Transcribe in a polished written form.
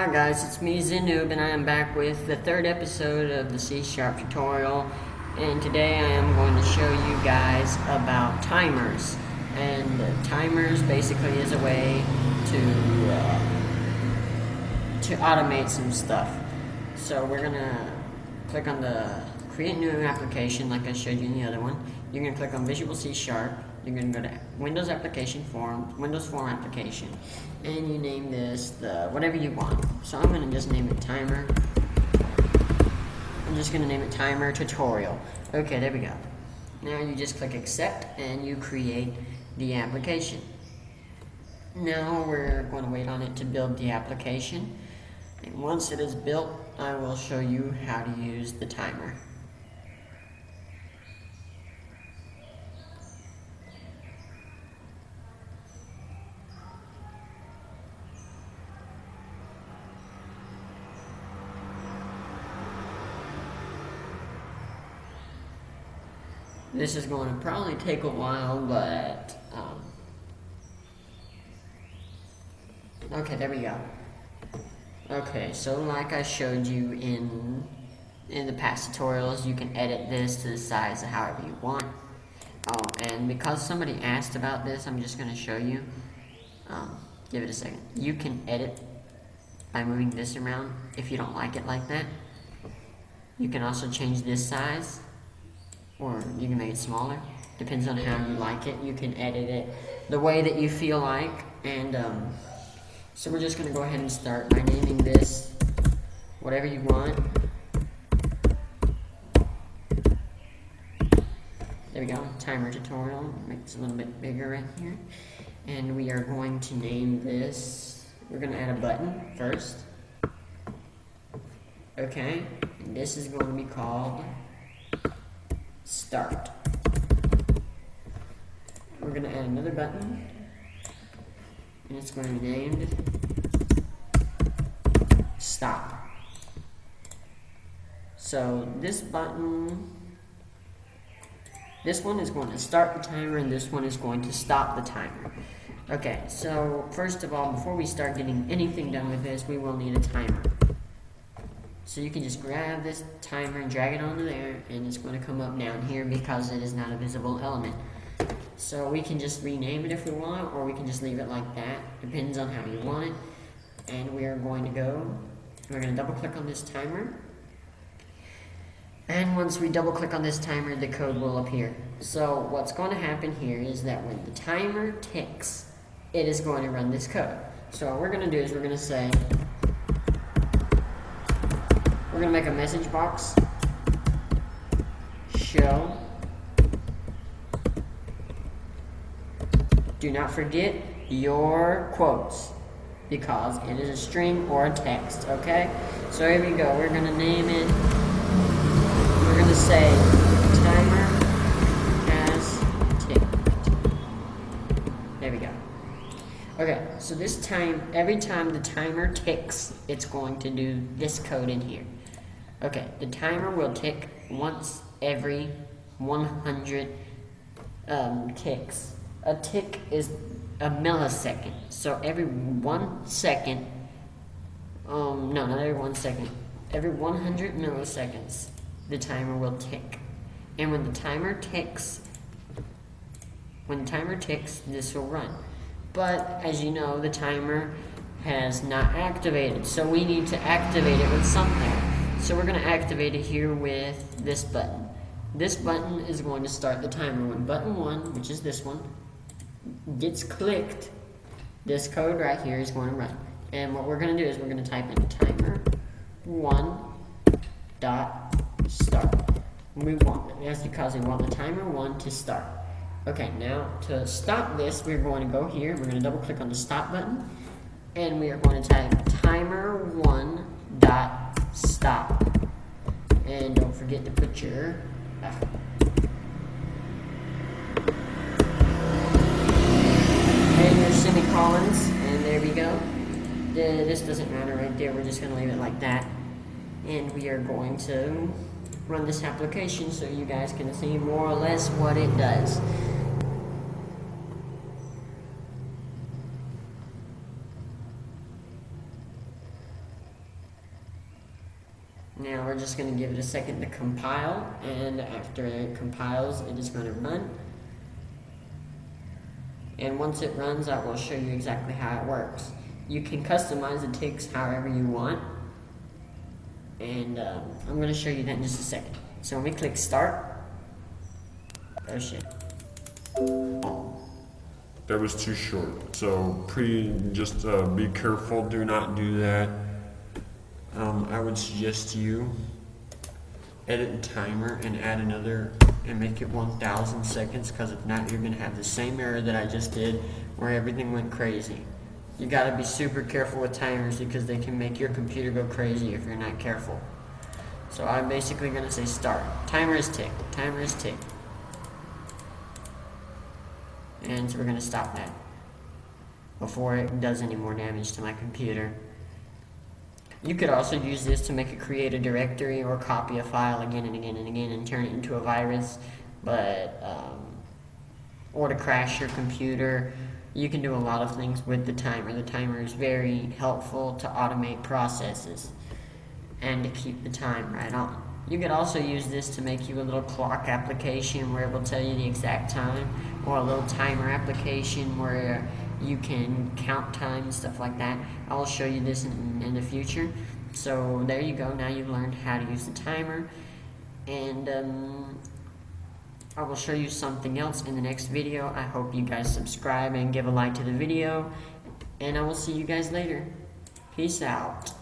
Hi guys, it's me Zenoob and I am back with the third episode of the C# tutorial, and today I am going to show you guys about timers. And timers basically is a way to automate some stuff. So we're gonna click on the create new application like I showed you in the other one. You're gonna click on Visual C#. You're gonna go to Windows Application Form, Windows Form Application, and you name this the whatever you want. So I'm gonna just name it Timer. I'm just gonna name it Timer Tutorial. Okay, there we go. Now you just click Accept and you create the application. Now we're going to wait on it to build the application, and once it is built, I will show you how to use the timer. This is going to probably take a while, but okay, there we go. Okay, so like I showed you in the past tutorials, you can edit this to the size however you want. Oh, and because somebody asked about this, I'm just going to show you. Give it a second. You can edit by moving this around if you don't like it like that. You can also change this size, or you can make it smaller. Depends on how you like it. You can edit it the way that you feel like. And so we're just going to go ahead and start by naming this whatever you want. There we go, timer tutorial. Make this a little bit bigger right here. And we are going to name this, we're going to add a button first. Okay, and this is going to be called Start. We're going to add another button, and it's going to be named Stop. So this button, this one is going to start the timer, and this one is going to stop the timer. Okay, so first of all, before we start getting anything done with this, we will need a timer. So you can just grab this timer and drag it onto there, and it's going to come up down here because it is not a visible element. So we can just rename it if we want, or we can just leave it like that. Depends on how you want it. And we are going to we're going to double click on this timer. And once we double click on this timer, the code will appear. So what's going to happen here is that when the timer ticks, it is going to run this code. So what we're going to do is we're going to say, we're going to make a message box, show, do not forget your quotes, because it is a string or a text, okay? So here we go, we're going to name it, we're going to say, timer has ticked. There we go. Okay, so this time, every time the timer ticks, it's going to do this code in here. Okay, the timer will tick once every 100 ticks. A tick is a millisecond. So every 1 second, no, not every 1 second. Every 100 milliseconds, the timer will tick. And when the timer ticks, this will run. But as you know, the timer has not activated, so we need to activate it with something. So we're going to activate it here with this button. This button is going to start the timer. When button 1, which is this one, gets clicked, this code right here is going to run. And what we're going to do is we're going to type in timer 1 dot start. That's because we want the timer 1 to start. Okay, now to stop this, we're going to go here, we're going to double click on the stop button, and we are going to type timer 1 dot stop. And don't forget to put your and your semicolons, and there we go. This doesn't matter right there, we're just going to leave it like that. And we are going to run this application so you guys can see more or less what it does. Now we're just going to give it a second to compile, and after it compiles, it is going to run. And once it runs, I will show you exactly how it works. You can customize the ticks however you want, and I'm going to show you that in just a second. So when we click start, oh shit. That was too short. So just be careful. Do not do that. I would suggest you edit the timer and add another and make it 1,000 seconds, because if not, you're gonna have the same error that I just did where everything went crazy. You gotta be super careful with timers because they can make your computer go crazy if you're not careful. So I'm basically gonna say start. Timer is ticked. Timer is ticked. And so we're going to stop that before it does any more damage to my computer. You could also use this to create a directory or copy a file again and again and again and turn it into a virus, or to crash your computer. You can do a lot of things with the timer. The timer is very helpful to automate processes and to keep the time right on. You could also use this to make you a little clock application where it will tell you the exact time, or a little timer application where you can count time and stuff like that. I will show you this in the future. So there you go. Now you've learned how to use the timer, and I will show you something else in the next video. I hope you guys subscribe and give a like to the video, and I will see you guys later. Peace out.